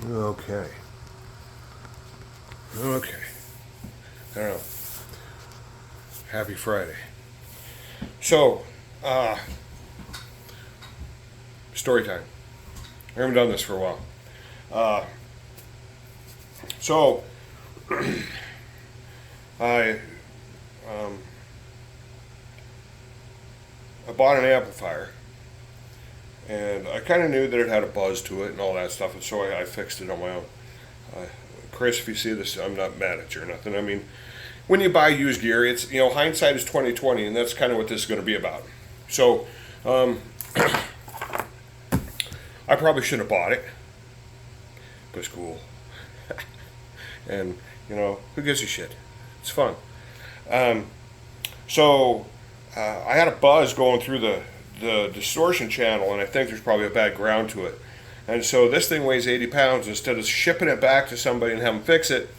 Okay. Okay. I don't know. Happy Friday. So, story time. I haven't done this for a while. Uh, so, I, um, I bought an amplifier, and I kind of knew that it had a buzz to it and all that stuff, and so I fixed it on my own. Uh, Chris, if you see this, I'm not mad at you or nothing. I mean, when you buy used gear, it's hindsight is 2020, and that's kind of what this is going to be about. So, I probably should have bought it. It was cool, and who gives a shit? It's fun. Um, so, I had a buzz going through the distortion channel, and I think there's probably a bad ground to it. And so this thing weighs 80 pounds. Instead of shipping it back to somebody and have them fix it,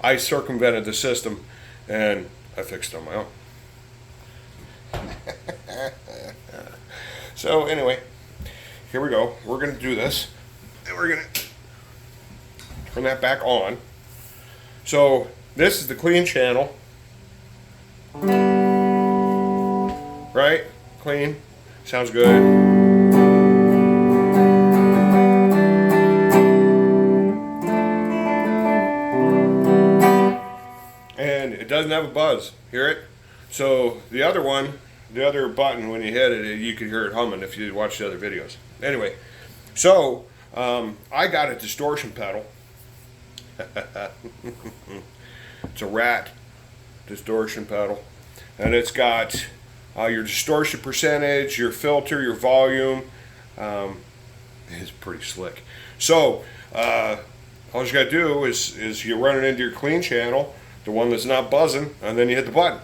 I circumvented the system and I fixed it on my own. So anyway, here we go. We're going to do this. And we're going to turn that back on. So this is the clean channel. Right? Clean. Sounds good. It doesn't have a buzz. Hear it? So the other one, the other button, when you hit it, you could hear it humming if you watch the other videos. Anyway, so I got a distortion pedal. It's a rat distortion pedal, and it's got your distortion percentage, your filter, your volume. It's pretty slick. So all you got to do is you run it into your clean channel, the one that's not buzzing, and then you hit the button.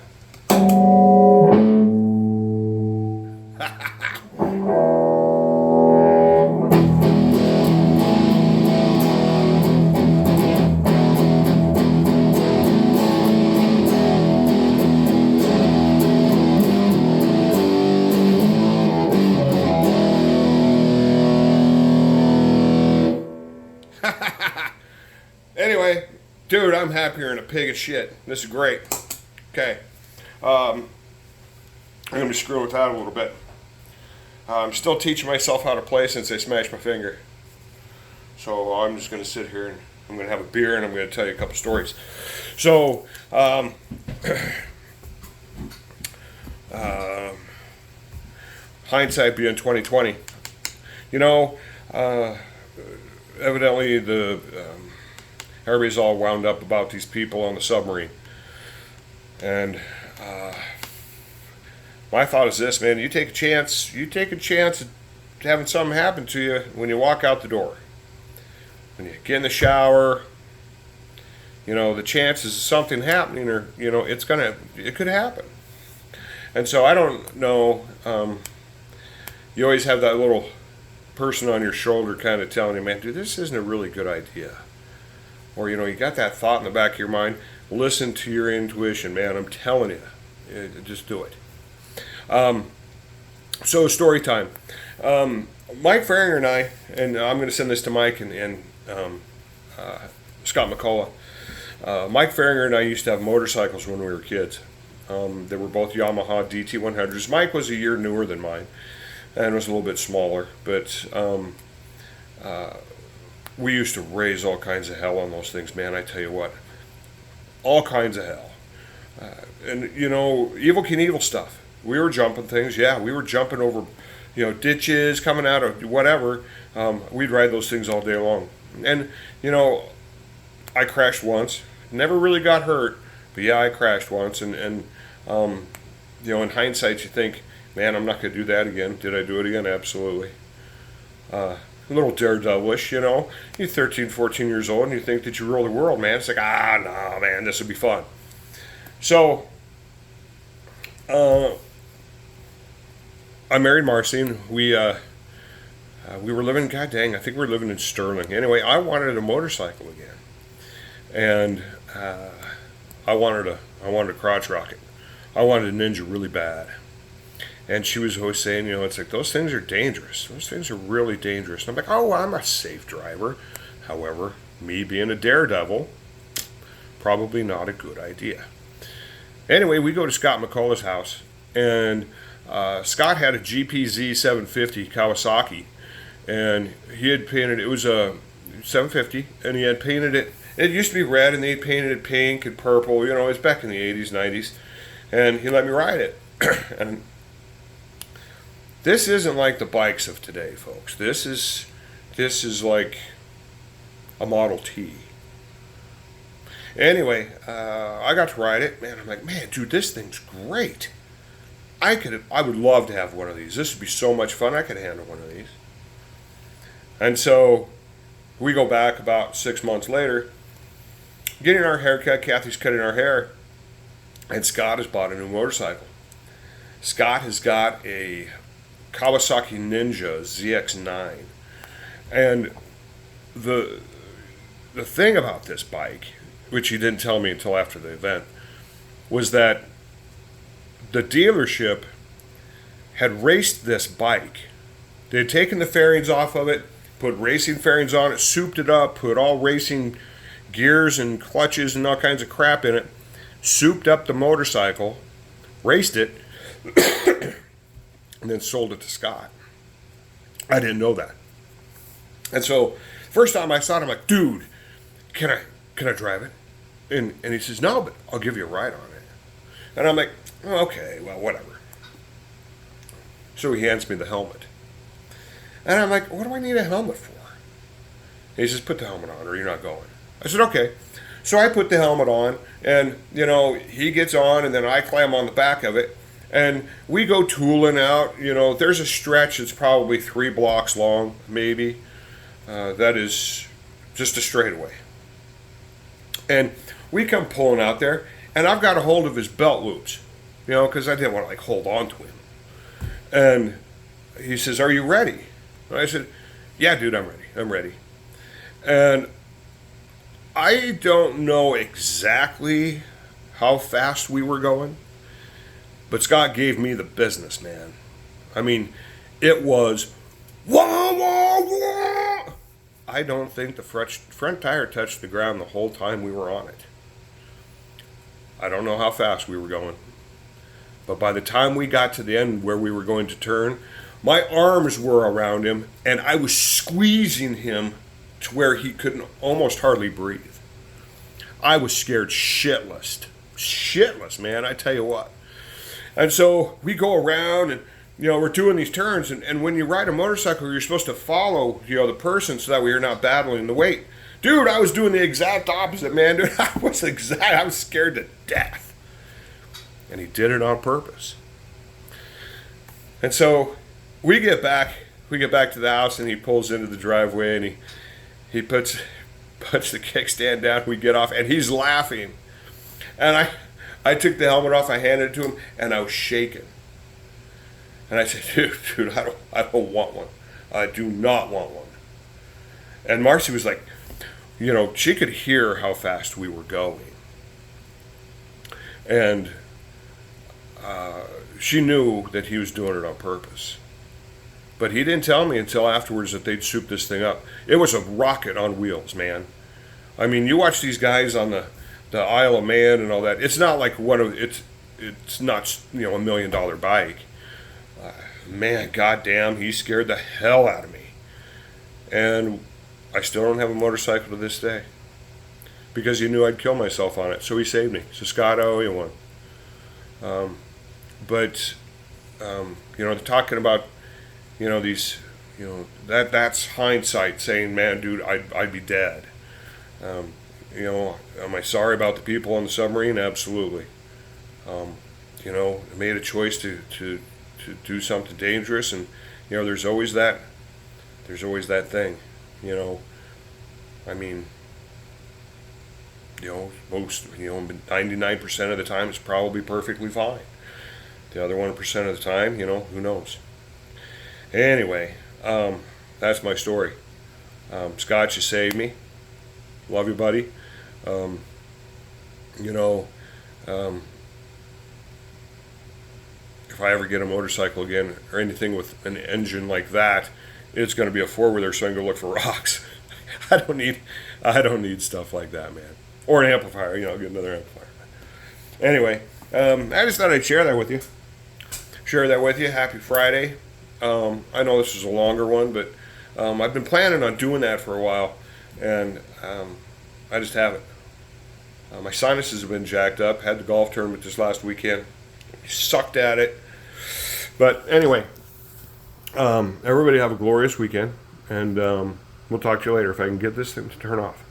Anyway, dude, I'm happier than a pig of shit. This is great. Okay. I'm going to be screwing with that a little bit. I'm still teaching myself how to play since I smashed my finger. So I'm just going to sit here and I'm going to have a beer and I'm going to tell you a couple stories. So, hindsight being 2020. Evidently everybody's all wound up about these people on the submarine. And my thought is this, man, you take a chance at having something happen to you when you walk out the door. When you get in the shower, the chances of something happening are, it could happen. And so I don't know, you always have that little person on your shoulder kind of telling you, man, dude, this isn't a really good idea. Or, you got that thought in the back of your mind. Listen to your intuition, man. I'm telling you. Just do it. So, story time. Mike Farringer and I, and I'm going to send this to Mike and Scott McCullough. Mike Farringer and I used to have motorcycles when we were kids. They were both Yamaha DT100s. Mike was a year newer than mine and was a little bit smaller, but we used to raise all kinds of hell on those things, man. I tell you what, all kinds of hell. And Evel Knievel stuff. We were jumping things, yeah. We were jumping over, ditches, coming out of whatever. We'd ride those things all day long. And I crashed once. Never really got hurt, but yeah, I crashed once. And in hindsight, you think, man, I'm not going to do that again. Did I do it again? Absolutely. A little daredevilish, You're 13, 14 years old, and you think that you rule the world, man. It's like, no, man, this would be fun. So, I married Marcy, and we were living, god dang, I think we were living in Sterling. Anyway, I wanted a motorcycle again. And I wanted a crotch rocket. I wanted a Ninja really bad. And she was always saying, it's like, those things are dangerous. Those things are really dangerous. And I'm like, oh, I'm a safe driver. However, me being a daredevil, probably not a good idea. Anyway, we go to Scott McCullough's house, and Scott had a GPZ 750 Kawasaki, and he had painted it was a 750, and he had painted it. It used to be red, and they had painted it pink and purple. You know, it was back in the 80s, 90s, and he let me ride it. And this isn't like the bikes of today, folks. This is like a Model T. Anyway, I got to ride it, man. I'm like, man, dude, this thing's great. I would love to have one of these. This would be so much fun. I could handle one of these. And so we go back about 6 months later, getting our hair cut. Kathy's cutting our hair, and Scott has bought a new motorcycle. Scott has got a Kawasaki Ninja ZX9, and the thing about this bike, which he didn't tell me until after the event, was that the dealership had raced this bike. They had taken the fairings off of it, put racing fairings on it, souped it up, put all racing gears and clutches and all kinds of crap in it, souped up the motorcycle, raced it, and then sold it to Scott. I didn't know that. And so, first time I saw it, I'm like, dude, can I drive it? And he says, no, but I'll give you a ride on it. And I'm like, oh, okay, well, whatever. So he hands me the helmet. And I'm like, what do I need a helmet for? And he says, put the helmet on or you're not going. I said, okay. So I put the helmet on, and, you know, he gets on, and then I climb on the back of it. And we go tooling out. You know, there's a stretch that's probably 3 blocks long, maybe. That is just a straightaway. And we come pulling out there, and I've got a hold of his belt loops, you know, because I didn't want to, like, hold on to him. And he says, are you ready? And I said, yeah, dude, I'm ready. And I don't know exactly how fast we were going, but Scott gave me the business, man. I mean, it was wah, wah, wah. I don't think the front tire touched the ground the whole time we were on it. I don't know how fast we were going, but by the time we got to the end where we were going to turn, my arms were around him, and I was squeezing him to where he couldn't almost hardly breathe. I was scared shitless, man, I tell you what. And so we go around, and, you know, we're doing these turns, and when you ride a motorcycle, you're supposed to follow, you know, the person so that way you're not battling the weight. Dude, I was doing the exact opposite, man. Dude, I was scared to death. And he did it on purpose. And so we get back to the house, and he pulls into the driveway, and he puts the kickstand down. We get off, and he's laughing. And I took the helmet off, I handed it to him, and I was shaking. And I said, dude, I don't want one. I do not want one. And Marcy was like, you know, she could hear how fast we were going. And she knew that he was doing it on purpose. But he didn't tell me until afterwards that they'd souped this thing up. It was a rocket on wheels, man. I mean, you watch these guys on the Isle of Man and all that. It's not like it's not, you know, $1 million bike. Man, goddamn, he scared the hell out of me. And I still don't have a motorcycle to this day because he knew I'd kill myself on it. So he saved me. So Scott, I owe you one. But you know, talking about, you know, these, you know, that's hindsight saying, man, dude, I'd be dead. You know, am I sorry about the people on the submarine? Absolutely. You know, I made a choice to do something dangerous, and, you know, there's always that thing, you know. I mean, you know, 99% of the time it's probably perfectly fine. The other 1% of the time, you know, who knows. Anyway, that's my story. Scott, you saved me. Love you, buddy. You know, if I ever get a motorcycle again or anything with an engine like that, it's going to be a four-wheeler, so I can go look for rocks. I don't need stuff like that, man. Or an amplifier, get another amplifier. Anyway, I just thought I'd share that with you. Happy Friday. I know this is a longer one, but I've been planning on doing that for a while, and I just haven't. My sinuses have been jacked up. Had the golf tournament this last weekend. Sucked at it. But anyway, everybody have a glorious weekend, and we'll talk to you later if I can get this thing to turn off.